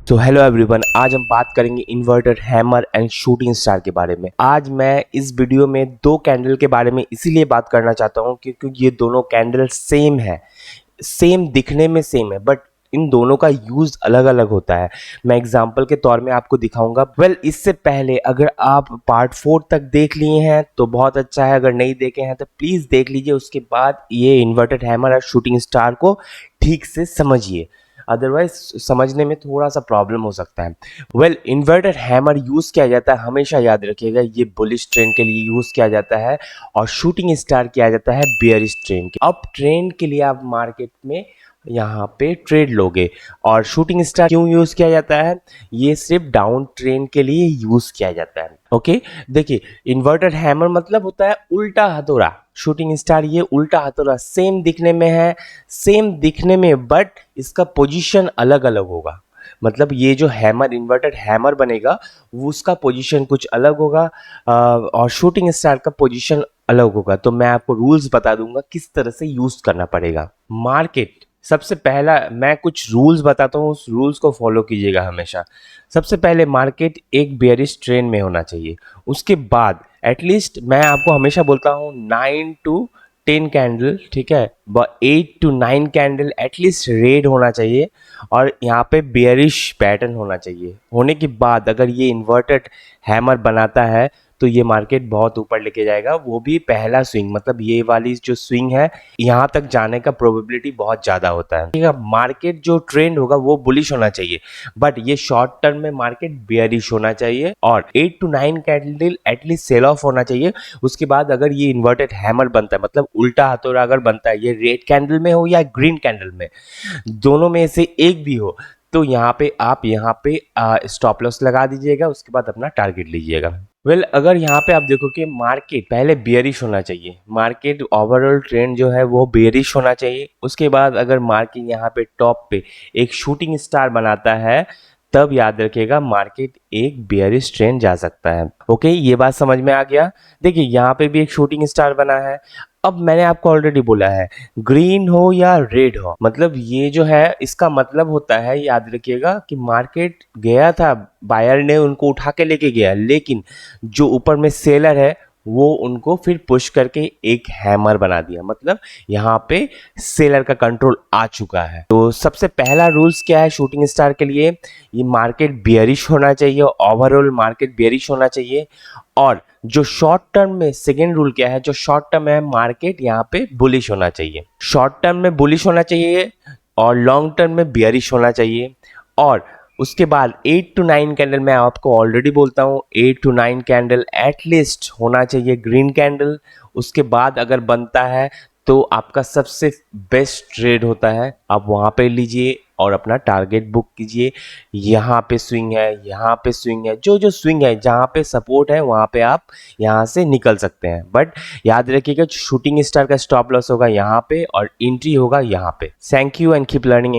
तो hello everyone, आज हम बात करेंगे inverter hammer and shooting star के बारे में। आज मैं इस वीडियो में दो कैंडल के बारे में इसीलिए बात करना चाहता हूँ क्योंकि ये दोनों कैंडल सेम है, सेम दिखने में सेम है, बट इन दोनों का यूज अलग अलग होता है। मैं एग्जांपल के तौर में आपको दिखाऊंगा। इससे पहले अगर आप पार्ट 4 तक देख लिए हैं तो बहुत अच्छा है, अगर नहीं देखे हैं तो प्लीज देख लीजिए। उसके बाद ये इन्वर्टेड हैमर और शूटिंग स्टार को ठीक से समझिए, अदरवाइज समझने में थोड़ा सा प्रॉब्लम हो सकता है। इन्वर्टेड हैमर यूज किया जाता है, हमेशा याद रखिएगा, ये बुलिश ट्रेंड के लिए यूज किया जाता है और शूटिंग स्टार किया जाता है बेयरिश ट्रेंड के। अब ट्रेंड के लिए आप मार्केट में यहाँ पे ट्रेड लोगे। और शूटिंग स्टार क्यों यूज किया जाता है? ये सिर्फ डाउन ट्रेंड के लिए यूज किया जाता है। ओके, देखिए, इन्वर्टेड हैमर मतलब होता है उल्टा हथौड़ा, शूटिंग स्टार ये उल्टा हथौड़ा, सेम दिखने में है, सेम दिखने में, बट इसका पोजीशन अलग अलग होगा। मतलब ये जो हैमर, इन्वर्टेड हैमर बनेगा, वो उसका पोजीशन कुछ अलग होगा और शूटिंग स्टार का पोजीशन अलग होगा। तो मैं आपको रूल्स बता दूंगा किस तरह से यूज करना पड़ेगा। मार्केट, सबसे पहला मैं कुछ रूल्स बताता हूँ, उस रूल्स को फॉलो कीजिएगा हमेशा। सबसे पहले मार्केट एक बेयरिश ट्रेंड में होना चाहिए। उसके बाद एटलीस्ट मैं आपको हमेशा बोलता हूँ 9 to 10 कैंडल, ठीक है, 8 to 9 कैंडल एटलीस्ट रेड होना चाहिए और यहाँ पे बेयरिश पैटर्न होना चाहिए। होने के बाद अगर ये इन्वर्टेड हैमर बनाता है तो ये मार्केट बहुत ऊपर लेके जाएगा, वो भी पहला स्विंग, मतलब ये वाली जो स्विंग है यहाँ तक जाने का प्रोबेबिलिटी बहुत ज़्यादा होता है। ठीक है, मार्केट जो ट्रेंड होगा वो बुलिश होना चाहिए, बट ये शॉर्ट टर्म में मार्केट बेयरिश होना चाहिए और 8 to 9 candle at least sell off होना चाहिए। उसके बाद अगर ये इन्वर्टेड हैमर बनता है, मतलब उल्टा हथौड़ा अगर बनता है, ये रेड कैंडल में हो या ग्रीन कैंडल में, दोनों में से एक भी हो, तो यहाँ पे आप स्टॉप लॉस लगा दीजिएगा। उसके बाद अपना टारगेट लीजिएगा। अगर यहाँ पे आप देखो कि मार्केट पहले बेयरिश होना चाहिए, मार्केट ओवरऑल ट्रेंड जो है वो बेयरिश होना चाहिए। उसके बाद अगर मार्केट यहाँ पे टॉप पे एक शूटिंग स्टार बनाता है, तब याद रखिएगा मार्केट एक बेयरिश ट्रेंड जा सकता है। ओके, ये बात समझ में आ गया। देखिए, यहाँ पे भी एक शूटिंग स्टार बना है। अब मैंने आपको ऑलरेडी बोला है, ग्रीन हो या रेड हो, मतलब ये जो है इसका मतलब होता है, याद रखिएगा, कि मार्केट गया था, बायर ने उनको उठा के लेके गया, लेकिन जो ऊपर में सेलर है वो उनको फिर पुश करके एक हैमर बना दिया, मतलब यहाँ पे सेलर का कंट्रोल आ चुका है। तो सबसे पहला रूल्स क्या है शूटिंग स्टार के लिए? ये मार्केट बेयरिश होना चाहिए, ओवरऑल मार्केट बेयरिश होना चाहिए। और जो शॉर्ट टर्म में सेकेंड रूल क्या है? जो शॉर्ट टर्म है मार्केट यहाँ पे बुलिश होना चाहिए, शॉर्ट टर्म में बुलिश होना चाहिए और लॉन्ग टर्म में बेयरिश होना चाहिए। और उसके बाद 8 to 9 कैंडल, मैं आपको ऑलरेडी बोलता हूँ 8 to 9 कैंडल एटलीस्ट होना चाहिए ग्रीन कैंडल। उसके बाद अगर बनता है तो आपका सबसे बेस्ट ट्रेड होता है, आप वहाँ पे लीजिए और अपना टारगेट बुक कीजिए। यहाँ पे स्विंग है, यहाँ पे स्विंग है, जो जो स्विंग है, जहाँ पे सपोर्ट है वहाँ पे आप यहाँ से निकल सकते हैं। बट याद रखिएगा शूटिंग स्टार का स्टॉप लॉस होगा यहाँ पे और एंट्री होगा यहाँ पे। Thank you and keep learning.